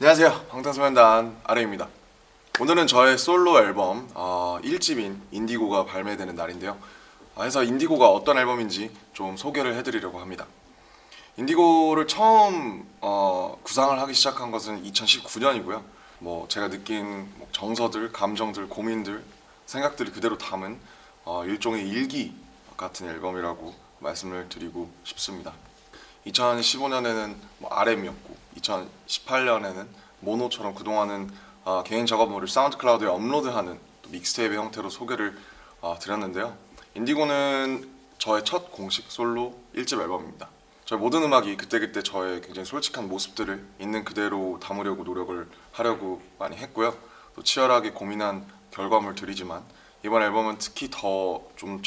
안녕하세요. 방탄소년단 아레입니다. 오늘은 저의 솔로 앨범 1집인 인디고가 발매되는 날인데요. 그래서 인디고가 어떤 앨범인지 좀 소개를 해드리려고 합니다. 인디고를 처음 구상을 하기 시작한 것은 2019년이고요. 제가 느낀 정서들, 감정들, 고민들, 생각들을 그대로 담은 일종의 일기 같은 앨범이라고 말씀을 드리고 싶습니다. 2015년에는 RM이었고 2018년에는 모노처럼 그동안은 개인 작업물을 사운드클라우드에 업로드하는 믹스테이프 형태로 소개를 드렸는데요. 인디고는 저의 첫 공식 솔로 1집 앨범입니다. 저의 모든 음악이 그때그때 저의 굉장히 솔직한 모습들을 있는 그대로 담으려고 노력을 하려고 많이 했고요. 또 치열하게 고민한 결과물들이지만 이번 앨범은 특히 더 좀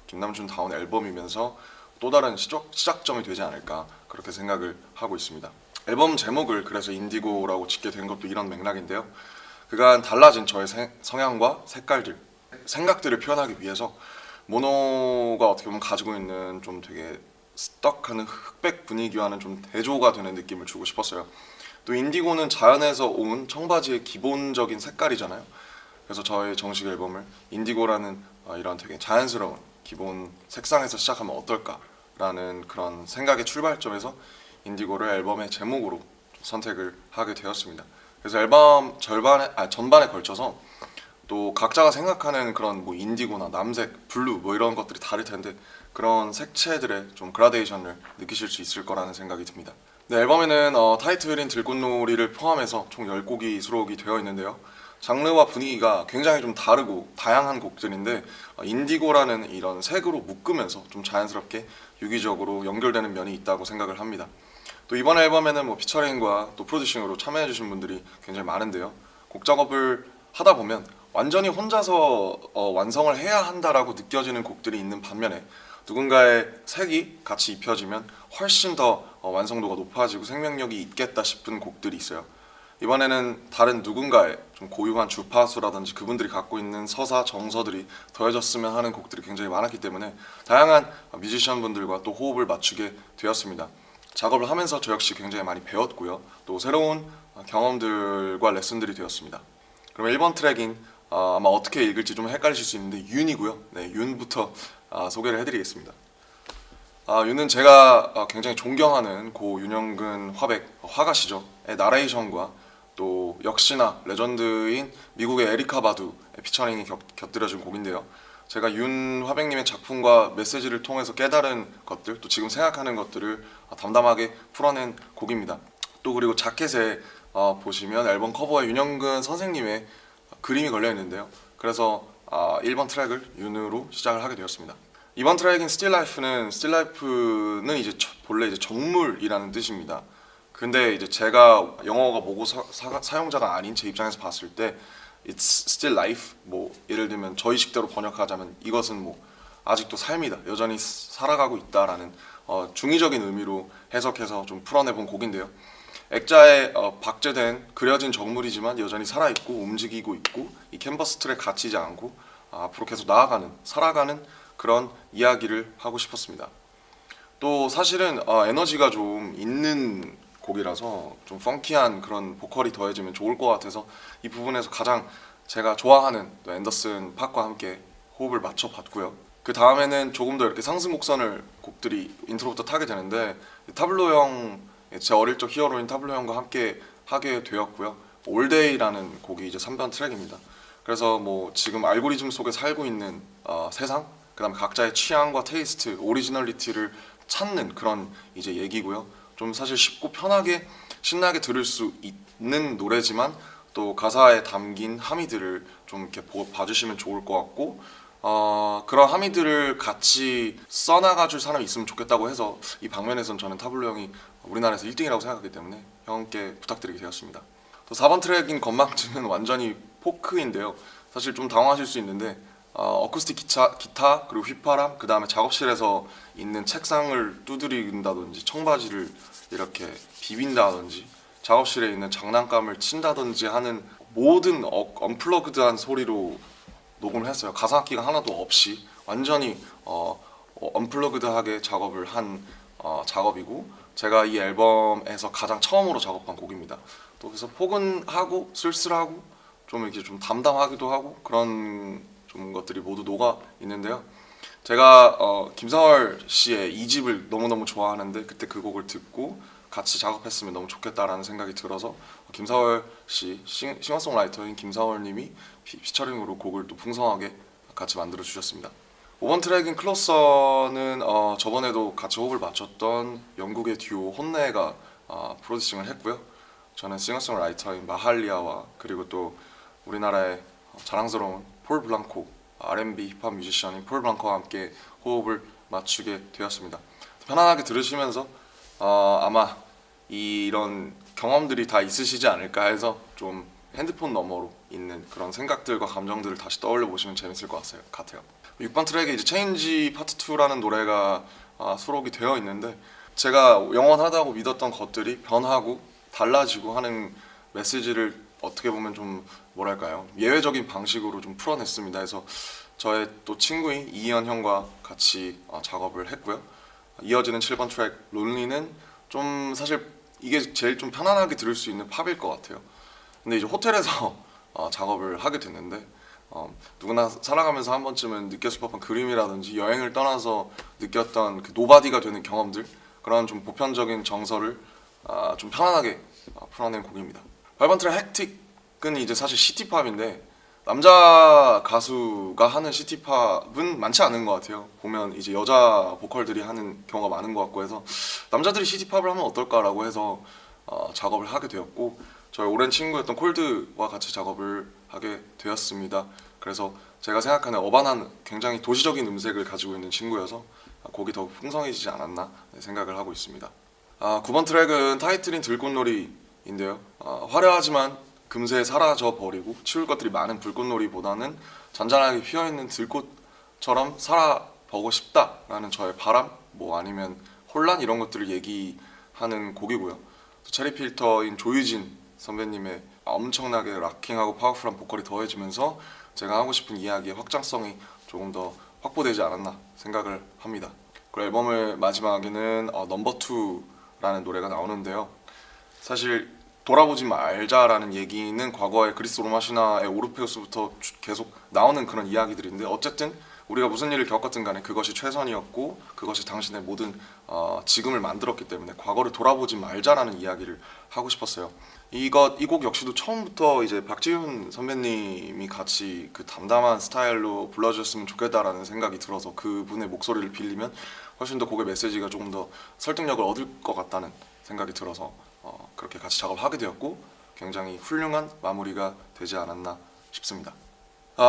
김남준다운 앨범이면서 또 다른 시작점이 되지 않을까 그렇게 생각을 하고 있습니다. 앨범 제목을 그래서 인디고라고 짓게 된 것도 이런 맥락인데요. 그간 달라진 저의 성향과 색깔들, 생각들을 표현하기 위해서 모노가 어떻게 보면 가지고 있는 좀 되게 스떡하는 흑백 분위기와는 좀 대조가 되는 느낌을 주고 싶었어요. 또 인디고는 자연에서 온 청바지의 기본적인 색깔이잖아요. 그래서 저의 정식 앨범을 인디고라는 이런 되게 자연스러운 기본 색상에서 시작하면 어떨까라는 그런 생각의 출발점에서 인디고를 앨범의 제목으로 선택을 하게 되었습니다. 그래서 앨범 전반에 걸쳐서 또 각자가 생각하는 그런 인디고나 남색, 블루 이런 것들이 다를 텐데 그런 색채들의 좀 그라데이션을 느끼실 수 있을 거라는 생각이 듭니다. 네, 앨범에는 타이틀인 들꽃놀이를 포함해서 총 10곡이 수록이 되어 있는데요. 장르와 분위기가 굉장히 좀 다르고 다양한 곡들인데 인디고라는 이런 색으로 묶으면서 좀 자연스럽게 유기적으로 연결되는 면이 있다고 생각을 합니다. 또 이번 앨범에는 피처링과 또 프로듀싱으로 참여해주신 분들이 굉장히 많은데요. 곡 작업을 하다 보면 완전히 혼자서 완성을 해야 한다라고 느껴지는 곡들이 있는 반면에 누군가의 색이 같이 입혀지면 훨씬 더 완성도가 높아지고 생명력이 있겠다 싶은 곡들이 있어요. 이번에는 다른 누군가의 좀 고유한 주파수라든지 그분들이 갖고 있는 서사, 정서들이 더해졌으면 하는 곡들이 굉장히 많았기 때문에 다양한 뮤지션 분들과 또 호흡을 맞추게 되었습니다. 작업을 하면서 저 역시 굉장히 많이 배웠고요. 또 새로운 경험들과 레슨들이 되었습니다. 그럼 1번 트랙인 아마 어떻게 읽을지 좀 헷갈리실 수 있는데 윤이고요. 네, 윤부터 소개를 해드리겠습니다. 윤은 제가 굉장히 존경하는 고 윤영근 화가시죠. 나레이션과 또 역시나 레전드인 미국의 에리카 바두의 피처링이 곁들여진 곡인데요. 제가 윤 화백님의 작품과 메시지를 통해서 깨달은 것들, 또 지금 생각하는 것들을 담담하게 풀어낸 곡입니다. 또 그리고 자켓에 보시면 앨범 커버에 윤영근 선생님의 그림이 걸려 있는데요. 그래서 1번 트랙을 윤으로 시작을 하게 되었습니다. 이번 트랙인 스틸라이프는 이제 본래 이제 정물이라는 뜻입니다. 근데 이제 제가 영어가 모고 사용자가 아닌 제 입장에서 봤을 때 It's still life. 예를 들면 저희식대로 번역하자면 이것은 아직도 삶이다. 여전히 살아가고 있다라는 중의적인 의미로 해석해서 좀 풀어내본 곡인데요. 액자에 박제된 그려진 정물이지만 여전히 살아있고 움직이고 있고 이 캔버스 틀에 갇히지 않고 앞으로 계속 살아가는 그런 이야기를 하고 싶었습니다. 또 사실은 에너지가 좀 있는 곡이라서 좀 펑키한 그런 보컬이 더해지면 좋을 것 같아서 이 부분에서 가장 제가 좋아하는 또 앤더슨 팍과 함께 호흡을 맞춰봤고요. 그 다음에는 조금 더 이렇게 상승 곡들이 인트로부터 타게 되는데 타블로 형, 제 어릴 적 히어로인 타블로 형과 함께 하게 되었고요. 올데이라는 곡이 이제 3번 트랙입니다. 그래서 지금 알고리즘 속에 살고 있는 세상, 그다음 각자의 취향과 테이스트, 오리지널리티를 찾는 그런 이제 얘기고요. 좀 사실 쉽고 편하게 신나게 들을 수 있는 노래지만 또 가사에 담긴 함의들을 좀 이렇게 봐주시면 좋을 것 같고 그런 함의들을 같이 써나가줄 사람이 있으면 좋겠다고 해서 이 방면에선 저는 타블로 형이 우리나라에서 1등이라고 생각하기 때문에 형께 부탁드리게 되었습니다. 또 4번 트랙인 건망증은 완전히 포크인데요. 사실 좀 당황하실 수 있는데 어쿠스틱 기타 그리고 휘파람, 그 다음에 작업실에서 있는 책상을 두드린다든지 청바지를 이렇게 비빈다든지 작업실에 있는 장난감을 친다든지 하는 모든 언플러그드한 소리로 녹음을 했어요. 가상악기가 하나도 없이 완전히 언플러그드하게 작업을 한 작업이고 제가 이 앨범에서 가장 처음으로 작업한 곡입니다. 또 그래서 포근하고 쓸쓸하고 좀 이렇게 좀 담담하기도 하고 그런 좀 것들이 모두 녹아 있는데요. 제가 김사월 씨의 2집을 너무너무 좋아하는데 그때 그 곡을 듣고 같이 작업했으면 너무 좋겠다라는 생각이 들어서 김사월 씨 싱어송라이터인 김사월 님이 피처링으로 곡을 또 풍성하게 같이 만들어 주셨습니다. 5번 트랙인 클로서는 저번에도 같이 호흡을 맞췄던 영국의 듀오 혼내가 프로듀싱을 했고요. 저는 싱어송라이터인 마할리아와 그리고 또 우리나라의 자랑스러운 폴 블랑코 R&B 힙합 뮤지션인 폴 블랑코와 함께 호흡을 맞추게 되었습니다. 편안하게 들으시면서 아마 이런 경험들이 다 있으시지 않을까 해서 좀 핸드폰 너머로 있는 그런 생각들과 감정들을 다시 떠올려 보시면 재밌을 것 같아요. 6번 트랙에 이제 체인지 파트 2라는 노래가 수록이 되어 있는데 제가 영원하다고 믿었던 것들이 변하고 달라지고 하는 메시지를 어떻게 보면 좀 뭐랄까요, 예외적인 방식으로 좀 풀어냈습니다. 해서 저의 또 친구인 이희연 형과 같이 작업을 했고요. 이어지는 7번 트랙 론리는 좀 사실 이게 제일 좀 편안하게 들을 수 있는 팝일 것 같아요. 근데 이제 호텔에서 작업을 하게 됐는데 누구나 살아가면서 한 번쯤은 느꼈을 법한 그림이라든지 여행을 떠나서 느꼈던 그 노바디가 되는 경험들, 그런 좀 보편적인 정서를 좀 편안하게 풀어낸 곡입니다. 8번 트랙 헥틱은 이제 사실 시티팝인데 남자 가수가 하는 시티팝은 많지 않은 것 같아요. 보면 이제 여자 보컬들이 하는 경우가 많은 것 같고 해서 남자들이 시티팝을 하면 어떨까라고 해서 작업을 하게 되었고 저희 오랜 친구였던 콜드와 같이 작업을 하게 되었습니다. 그래서 제가 생각하는 어반한 굉장히 도시적인 음색을 가지고 있는 친구여서 곡이 더욱 풍성해지지 않았나 생각을 하고 있습니다. 9번 트랙은 타이틀인 들꽃놀이인데요. 화려하지만 금세 사라져 버리고 치울 것들이 많은 불꽃놀이보다는 잔잔하게 피어있는 들꽃처럼 살아보고 싶다라는 저의 바람, 뭐 아니면 혼란 이런 것들을 얘기하는 곡이고요. 체리필터인 조유진 선배님의 엄청나게 락킹하고 파워풀한 보컬이 더해지면서 제가 하고 싶은 이야기의 확장성이 조금 더 확보되지 않았나 생각을 합니다. 그리고 앨범의 마지막에는 넘버 2라는 노래가 나오는데요. 사실 돌아보지 말자라는 얘기는 과거의 그리스 로마 신화의 오르페우스부터 계속 나오는 그런 이야기들인데 어쨌든 우리가 무슨 일을 겪었든 간에 그것이 최선이었고 그것이 당신의 모든 지금을 만들었기 때문에 과거를 돌아보지 말자라는 이야기를 하고 싶었어요. 이 곡 역시도 처음부터 이제 박지훈 선배님이 같이 그 담담한 스타일로 불러주셨으면 좋겠다라는 생각이 들어서 그분의 목소리를 빌리면 훨씬 더 곡의 메시지가 조금 더 설득력을 얻을 것 같다는 생각이 들어서 그렇게 같이 작업을 하게 되었고 굉장히 훌륭한 마무리가 되지 않았나 싶습니다.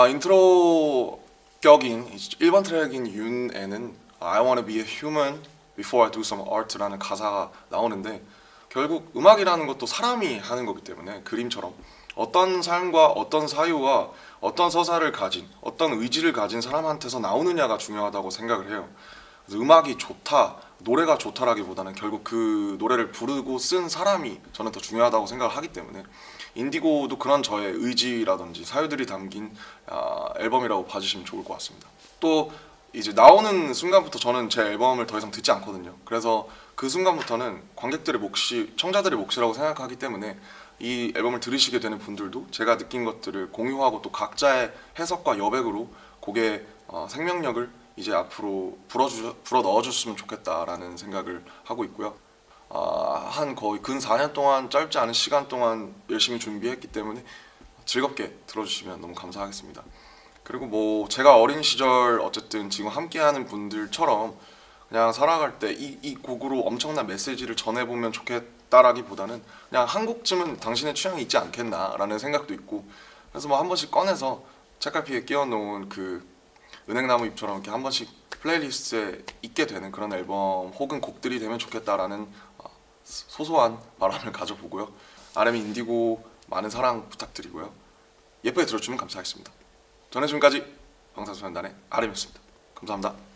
인트로 격인 1번 트랙인 윤에는 I wanna be a human before I do some art라는 가사가 나오는데 결국 음악이라는 것도 사람이 하는 거기 때문에 그림처럼 어떤 삶과 어떤 사유와 어떤 서사를 가진 어떤 의지를 가진 사람한테서 나오느냐가 중요하다고 생각을 해요. 그래서 음악이 좋다, 노래가 좋다라기보다는 결국 그 노래를 부르고 쓴 사람이 저는 더 중요하다고 생각을 하기 때문에 인디고도 그런 저의 의지라든지 사유들이 담긴 앨범이라고 봐주시면 좋을 것 같습니다. 또 이제 나오는 순간부터 저는 제 앨범을 더 이상 듣지 않거든요. 그래서 그 순간부터는 관객들의 몫이 청자들의 몫이라고 생각하기 때문에 이 앨범을 들으시게 되는 분들도 제가 느낀 것들을 공유하고 또 각자의 해석과 여백으로 곡의 생명력을 이제 앞으로 불어 넣어줬으면 좋겠다라는 생각을 하고 있고요. 한 거의 근 4년 동안 짧지 않은 시간 동안 열심히 준비했기 때문에 즐겁게 들어주시면 너무 감사하겠습니다. 그리고 뭐 제가 어린 시절 어쨌든 지금 함께하는 분들처럼 그냥 살아갈 때 이 곡으로 엄청난 메시지를 전해보면 좋겠다라기보다는 그냥 한 곡쯤은 당신의 취향이 있지 않겠나라는 생각도 있고 그래서 뭐 한 번씩 꺼내서 책갈피에 끼워놓은 그 은행나무 잎처럼 이렇게 한 번씩 플레이리스트에 있게 되는 그런 앨범 혹은 곡들이 되면 좋겠다라는 소소한 바람을 가져보고요. RM 인디고 많은 사랑 부탁드리고요. 예쁘게 들어주면 감사하겠습니다. 저는 지금까지 방탄소년단의 RM이었습니다. 감사합니다.